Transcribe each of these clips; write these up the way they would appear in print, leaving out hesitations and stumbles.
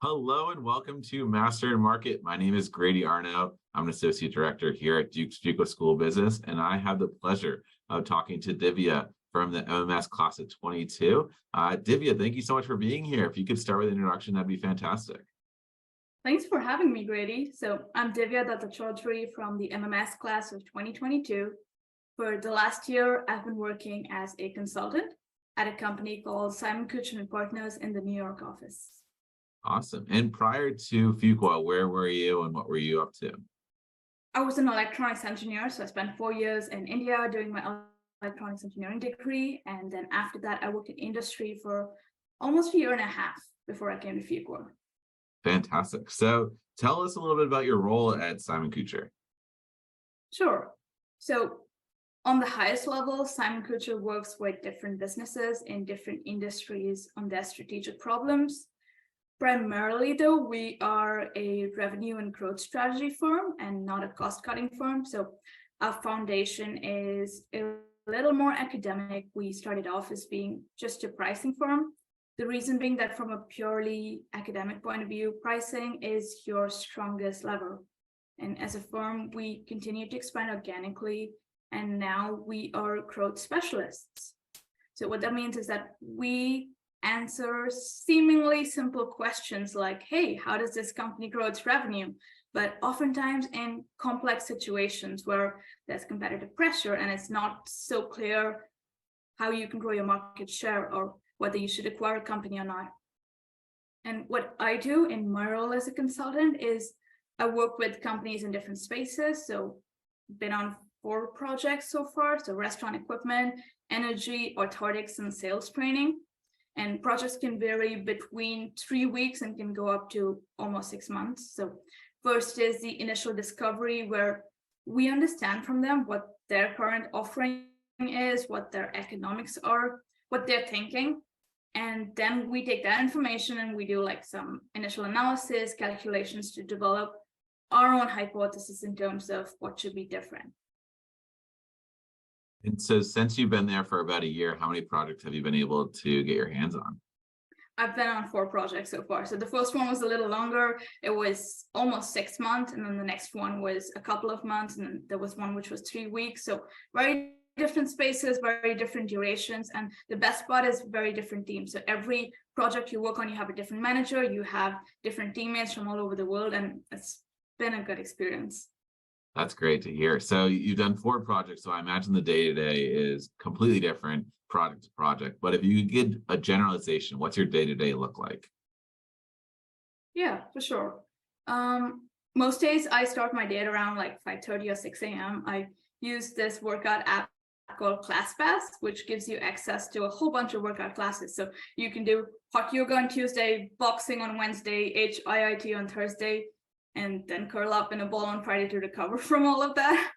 Hello and welcome to Master in Market. My name is Grady Arno. I'm an associate director here at Duke Fuqua School of Business, and I have the pleasure of talking to Diviya from the MMS class of 22. Diviya, thank you so much for being here. If you could start with an introduction, that'd be fantastic. Thanks for having me, Grady. So I'm Diviya Dutta Choudhury from the MMS class of 2022. For the last year, I've been working as a consultant at a company called Simon-Kucher and Partners in the New York office. Awesome. And prior to Fuqua, where were you and what were you up to? I was an electronics engineer, so I spent 4 years in India doing my electronics engineering degree. And then after that, I worked in industry for almost a year and a half before I came to Fuqua. Fantastic. So tell us a little bit about your role at Simon-Kucher. Sure. So on the highest level, Simon-Kucher works with different businesses in different industries on their strategic problems. Primarily, though, we are a revenue and growth strategy firm and not a cost-cutting firm. So our foundation is a little more academic. We started off as being just a pricing firm. The reason being that from a purely academic point of view, pricing is your strongest lever. And as a firm, we continue to expand organically, and now we are growth specialists. So what that means is that we answer seemingly simple questions like, hey, how does this company grow its revenue? But oftentimes in complex situations where there's competitive pressure and it's not so clear how you can grow your market share or whether you should acquire a company or not. And what I do in my role as a consultant is I work with companies in different spaces. So been on 4 projects so far. So restaurant equipment, energy, orthotics, and sales training. And projects can vary between 3 weeks and can go up to almost 6 months. So first is the initial discovery, where we understand from them what their current offering is, what their economics are, what they're thinking. And then we take that information and we do like some initial analysis, calculations to develop our own hypothesis in terms of what should be different. And so since you've been there for about a year, how many projects have you been able to get your hands on? I've been on 4 projects so far. So the first one was a little longer. It was almost 6 months. And then the next one was a couple of months. And then there was one which was 3 weeks. So very different spaces, very different durations. And the best part is very different teams. So every project you work on, you have a different manager, you have different teammates from all over the world. And it's been a good experience. That's great to hear. So you've done 4 projects, so I imagine the day-to-day is completely different project to project. But if you could give a generalization, what's your day-to-day look like? Yeah, for sure. Most days I start my day at around like 5:30 or 6 a.m. I use this workout app called ClassPass, which gives you access to a whole bunch of workout classes. So you can do hot yoga on Tuesday, boxing on Wednesday, HIIT on Thursday, and then curl up in a ball on Friday to recover from all of that.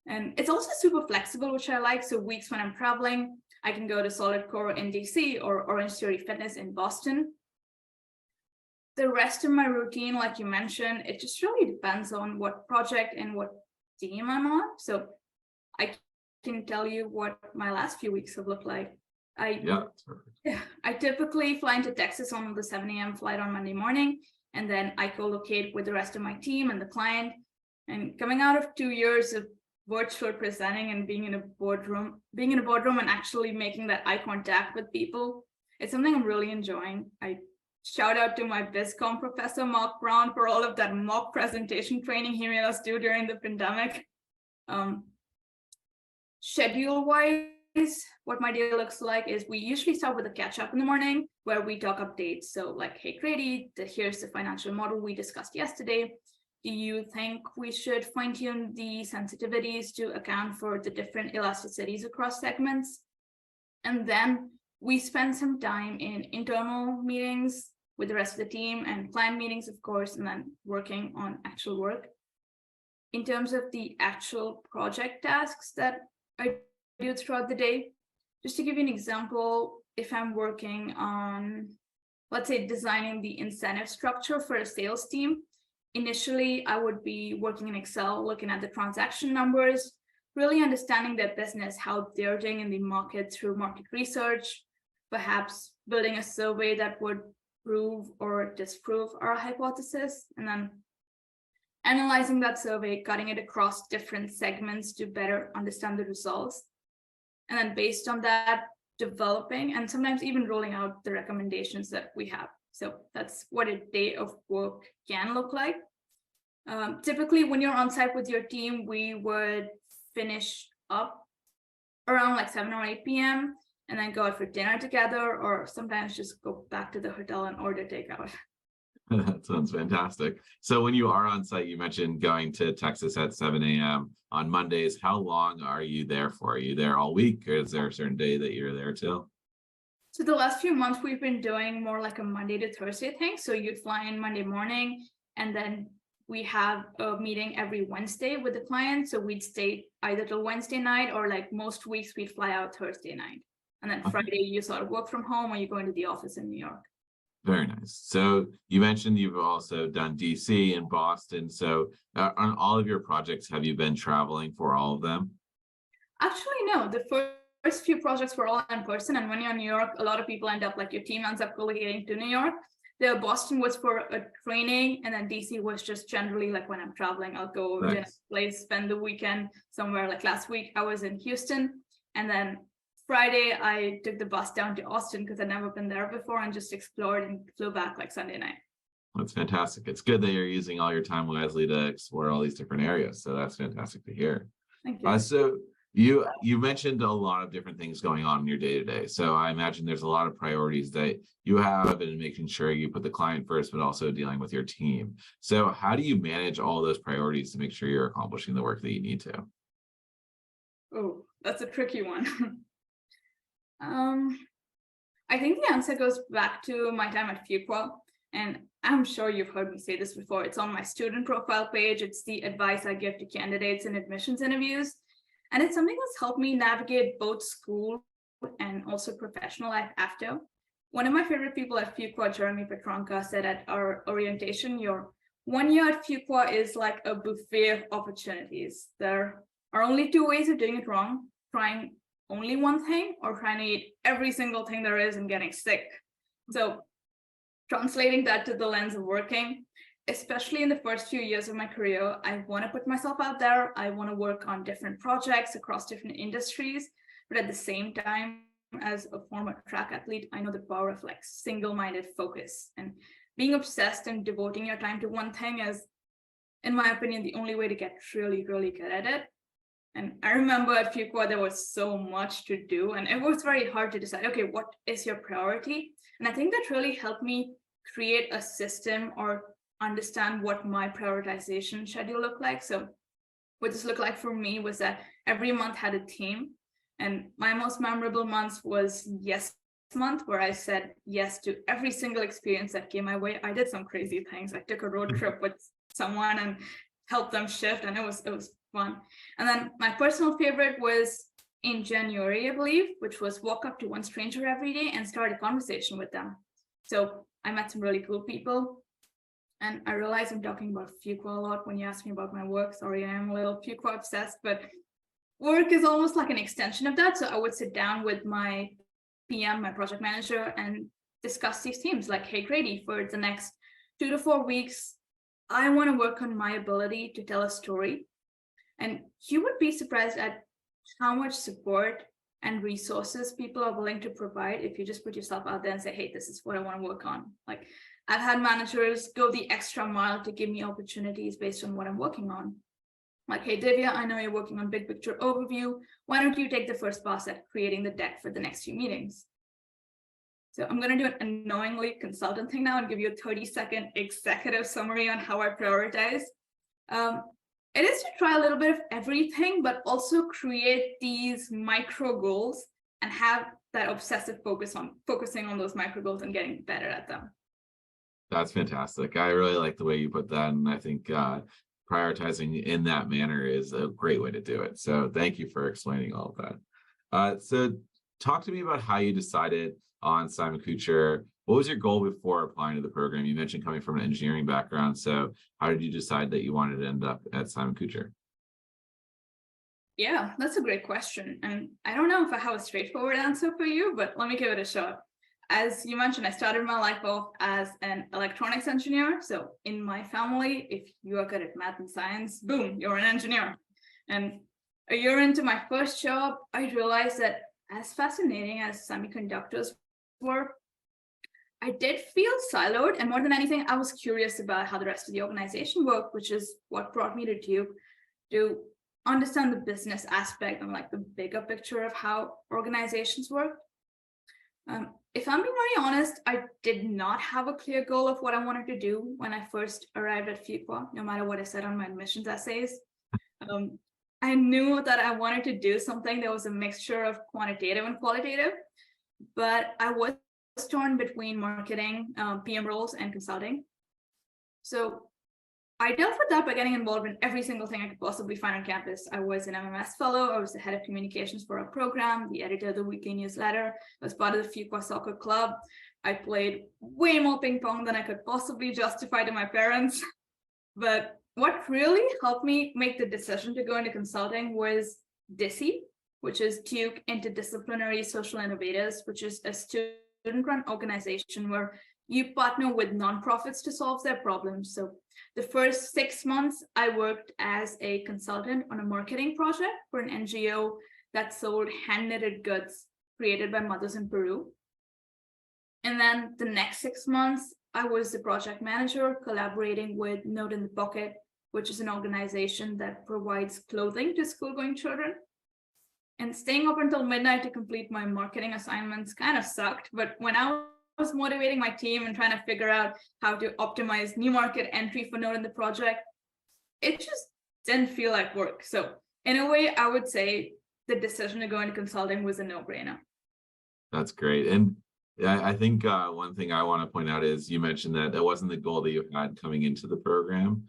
And it's also super flexible, which I like. So weeks when I'm traveling, I can go to Solid Core in DC or Orange Theory Fitness in Boston. The rest of my routine, like you mentioned, it just really depends on what project and what team I'm on. So I can tell you what my last few weeks have looked like. I typically fly into Texas on the 7 a.m. flight on Monday morning. And then I co-locate with the rest of my team and the client. And coming out of 2 years of virtual presenting and being in a boardroom and actually making that eye contact with people, it's something I'm really enjoying. I shout out to my BizCom professor, Mark Brown, for all of that mock presentation training he made us do during the pandemic. Schedule-wise, what my day looks like is we usually start with a catch-up in the morning where we talk updates. So like, hey, Grady, here's the financial model we discussed yesterday. Do you think we should fine-tune the sensitivities to account for the different elasticities across segments? And then we spend some time in internal meetings with the rest of the team and client meetings, of course, and then working on actual work. In terms of the actual project tasks that I do throughout the day, just to give you an example, if I'm working on, let's say, designing the incentive structure for a sales team, initially I would be working in Excel, looking at the transaction numbers, really understanding their business, how they're doing in the market through market research, perhaps building a survey that would prove or disprove our hypothesis, and then analyzing that survey, cutting it across different segments to better understand the results. And then based on that, developing and sometimes even rolling out the recommendations that we have. So that's what a day of work can look like. Typically, when you're on site with your team, we would finish up around like 7 or 8 p.m. and then go out for dinner together, or sometimes just go back to the hotel and order takeout. That sounds fantastic. So when you are on site, you mentioned going to Texas at 7 a.m. on Mondays. How long are you there for? Are you there all week, or is there a certain day that you're there till? So the last few months, we've been doing more like a Monday to Thursday thing. So you'd fly in Monday morning, and then we have a meeting every Wednesday with the client. So we'd stay either till Wednesday night, or like most weeks, we'd fly out Thursday night. And then Friday, you sort of work from home, or you go into the office in New York. Very nice. So you mentioned you've also done DC and Boston. So on all of your projects, have you been traveling for all of them? Actually, no. The first few projects were all in person. And when you're in New York, a lot of people end up like your team ends up relocating to New York. The Boston was for a training, and then DC was just generally like when I'm traveling, I'll go to a place, spend the weekend somewhere. Like last week, I was in Houston, and then Friday, I took the bus down to Austin because I'd never been there before and just explored and flew back like Sunday night. That's fantastic. It's good that you're using all your time wisely to explore all these different areas. So that's fantastic to hear. Thank you. So you mentioned a lot of different things going on in your day-to-day. So I imagine there's a lot of priorities that you have in making sure you put the client first, but also dealing with your team. So how do you manage all those priorities to make sure you're accomplishing the work that you need to? Oh, that's a tricky one. I think the answer goes back to my time at Fuqua, and I'm sure you've heard me say this before. It's on my student profile page. It's the advice I give to candidates in admissions interviews, and it's something that's helped me navigate both school and also professional life after. One of my favorite people at Fuqua, Jeremy Petronka, said at our orientation, your 1 year at Fuqua is like a buffet of opportunities. There are only 2 ways of doing it wrong: trying only one thing, or trying to eat every single thing there is and getting sick. So translating that to the lens of working, especially in the first few years of my career, I want to put myself out there. I want to work on different projects across different industries, but at the same time, as a former track athlete, I know the power of like single-minded focus, and being obsessed and devoting your time to one thing is, in my opinion, the only way to get really, really good at it. And I remember at Fuqua, there was so much to do, and it was very hard to decide, okay, what is your priority? And I think that really helped me create a system or understand what my prioritization schedule looked like. So what this looked like for me was that every month had a theme, and my most memorable month was Yes Month, where I said yes to every single experience that came my way. I did some crazy things. I took a road trip with someone and helped them shift, and it was fun. And then my personal favorite was in January, I believe, which was walk up to one stranger every day and start a conversation with them. So I met some really cool people, and I realize I'm talking about Fuqua a lot when you ask me about my work. Sorry, I am a little Fuqua obsessed, but work is almost like an extension of that. So I would sit down with my PM, my project manager, and discuss these themes like, hey, Grady, for the next 2 to 4 weeks, I want to work on my ability to tell a story. And you would be surprised at how much support and resources people are willing to provide if you just put yourself out there and say, hey, this is what I want to work on. Like, I've had managers go the extra mile to give me opportunities based on what I'm working on. Like, hey, Diviya, I know you're working on big picture overview. Why don't you take the first pass at creating the deck for the next few meetings? So I'm going to do an annoyingly consultant thing now and give you a 30-second executive summary on how I prioritize. It is to try a little bit of everything, but also create these micro goals and have that obsessive focus on focusing on those micro goals and getting better at them. That's fantastic. I really like the way you put that. And I think prioritizing in that manner is a great way to do it. So thank you for explaining all of that. So talk to me about how you decided on Simon-Kucher. What was your goal before applying to the program? You mentioned coming from an engineering background. So how did you decide that you wanted to end up at Simon-Kucher? Yeah, that's a great question. And I don't know if I have a straightforward answer for you, but let me give it a shot. as you mentioned, I started my life off as an electronics engineer. So in my family, if you are good at math and science, boom, you're an engineer. And a year into my first job, I realized that as fascinating as semiconductors were, I did feel siloed. And more than anything, I was curious about how the rest of the organization worked, which is what brought me to Duke, to understand the business aspect and like the bigger picture of how organizations work. If I'm being very honest, I did not have a clear goal of what I wanted to do when I first arrived at Fuqua, no matter what I said on my admissions essays. I knew that I wanted to do something that was a mixture of quantitative and qualitative, but I was torn between marketing, PM roles, and consulting. So I dealt with that by getting involved in every single thing I could possibly find on campus. I was an MMS fellow. I was the head of communications for our program, the editor of the weekly newsletter. I was part of the Fuqua soccer club. I played way more ping pong than I could possibly justify to my parents. But what really helped me make the decision to go into consulting was DISI, which is Duke Interdisciplinary Social Innovators, which is a student-run organization where you partner with nonprofits to solve their problems. So the first 6 months, I worked as a consultant on a marketing project for an NGO that sold hand-knitted goods created by mothers in Peru. And then the next 6 months, I was the project manager collaborating with Note in the Pocket, which is an organization that provides clothing to school-going children. And staying up until midnight to complete my marketing assignments kind of sucked, but when I was motivating my team and trying to figure out how to optimize new market entry for Note in the project, it just didn't feel like work. So in a way, I would say the decision to go into consulting was a no-brainer. That's great. And I think one thing I want to point out is you mentioned that it wasn't the goal that you had coming into the program,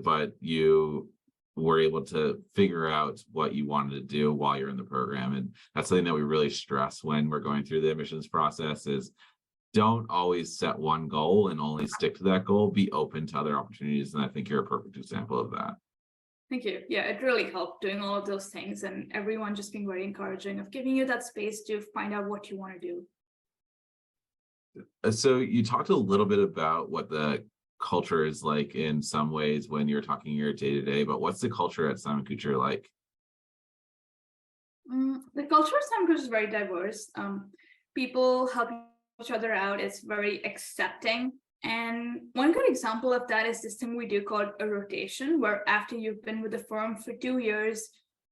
but you were able to figure out what you wanted to do while you're in the program. And that's something that we really stress when we're going through the admissions process is don't always set one goal and only stick to that goal, be open to other opportunities. And I think you're a perfect example of that. Thank you. Yeah, it really helped doing all of those things and everyone just being very encouraging of giving you that space to find out what you want to do. So you talked a little bit about what the culture is like in some ways when you're talking your day-to-day, but what's the culture at Simon-Kucher like? The culture at Simon-Kucher is very diverse. People help each other out. It's very accepting. And one good example of that is this thing we do called a rotation, where after you've been with the firm for 2 years,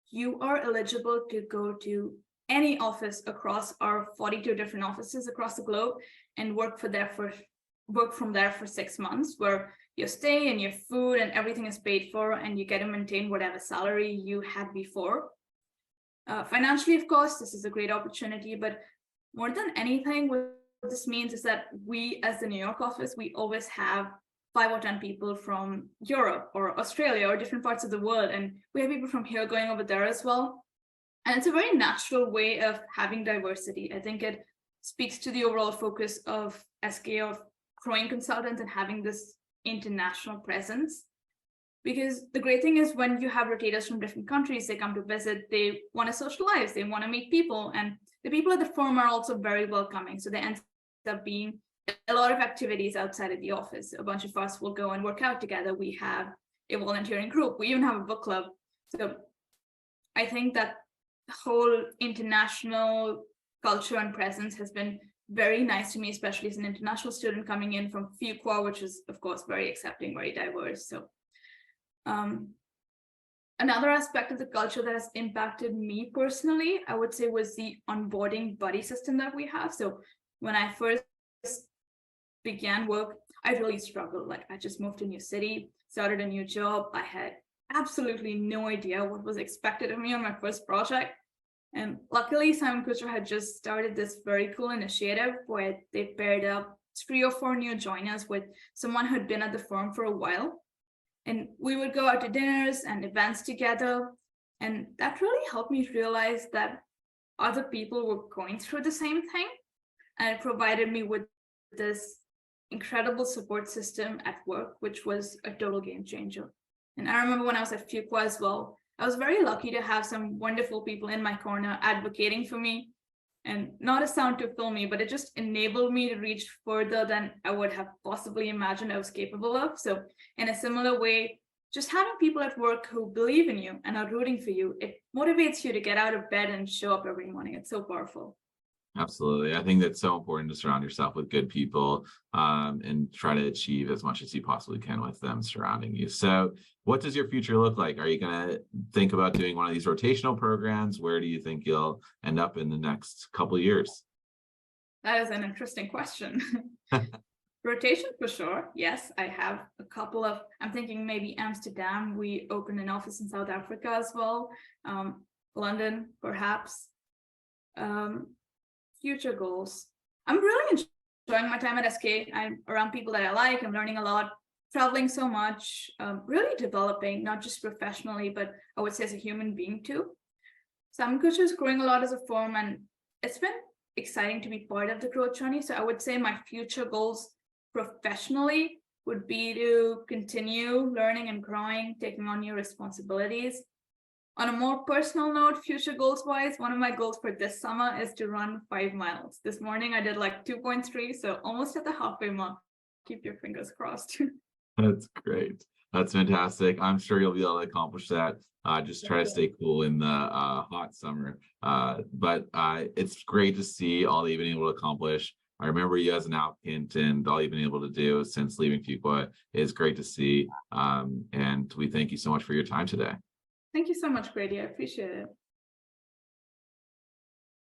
you are eligible to go to any office across our 42 different offices across the globe and work from there for 6 months, where your stay and your food and everything is paid for, and you get to maintain whatever salary you had before. Financially, of course, this is a great opportunity, but more than anything, what this means is that we, as the New York office, we always have 5 or 10 people from Europe or Australia or different parts of the world, and we have people from here going over there as well. And it's a very natural way of having diversity. I think it speaks to the overall focus of SK of growing consultants and having this international presence. Because the great thing is when you have rotators from different countries, they come to visit, they want to socialize, they want to meet people, and the people at the firm are also very welcoming. So there ends up being a lot of activities outside of the office. A bunch of us will go and work out together. We have a volunteering group. We even have a book club. So I think that the whole international culture and presence has been very nice to me, especially as an international student coming in from Fuqua, which is, of course, very accepting, very diverse. So another aspect of the culture that has impacted me personally, I would say, was the onboarding buddy system that we have. So when I first began work, I really struggled. Like, I just moved to a new city, started a new job. I had absolutely no idea what was expected of me on my first project. And luckily, Simon-Kucher had just started this very cool initiative where they paired up 3 or 4 new joiners with someone who'd been at the firm for a while. And we would go out to dinners and events together. And that really helped me realize that other people were going through the same thing. And it provided me with this incredible support system at work, which was a total game changer. And I remember when I was at Fuqua as well, I was very lucky to have some wonderful people in my corner advocating for me. And not to sound too filmy, but it just enabled me to reach further than I would have possibly imagined I was capable of. So in a similar way, just having people at work who believe in you and are rooting for you, it motivates you to get out of bed and show up every morning. It's so powerful. Absolutely. I think that's so important to surround yourself with good people, and try to achieve as much as you possibly can with them surrounding you. So what does your future look like? Are you going to think about doing one of these rotational programs? Where do you think you'll end up in the next couple of years? That is an interesting question. Rotation for sure. Yes, I have a couple of, I'm thinking maybe Amsterdam. We opened an office in South Africa as well. London, perhaps. Future goals. I'm really enjoying my time at SK. I'm around people that I like. I'm learning a lot, traveling so much, really developing, not just professionally, but I would say as a human being too. SimonKucher is growing a lot as a firm, and it's been exciting to be part of the growth journey. So I would say my future goals professionally would be to continue learning and growing, taking on new responsibilities. On a more personal note, future goals wise, one of my goals for this summer is to run 5 miles. This morning I did like 2.3, so almost at the halfway mark. Keep your fingers crossed. That's great. That's fantastic. I'm sure you'll be able to accomplish that. Just try to stay cool in the hot summer. But it's great to see all that you've been able to accomplish. I remember you as an applicant, and all you've been able to do since leaving Fuqua is great to see. And we thank you so much for your time today. Thank you so much, Grady. I appreciate it.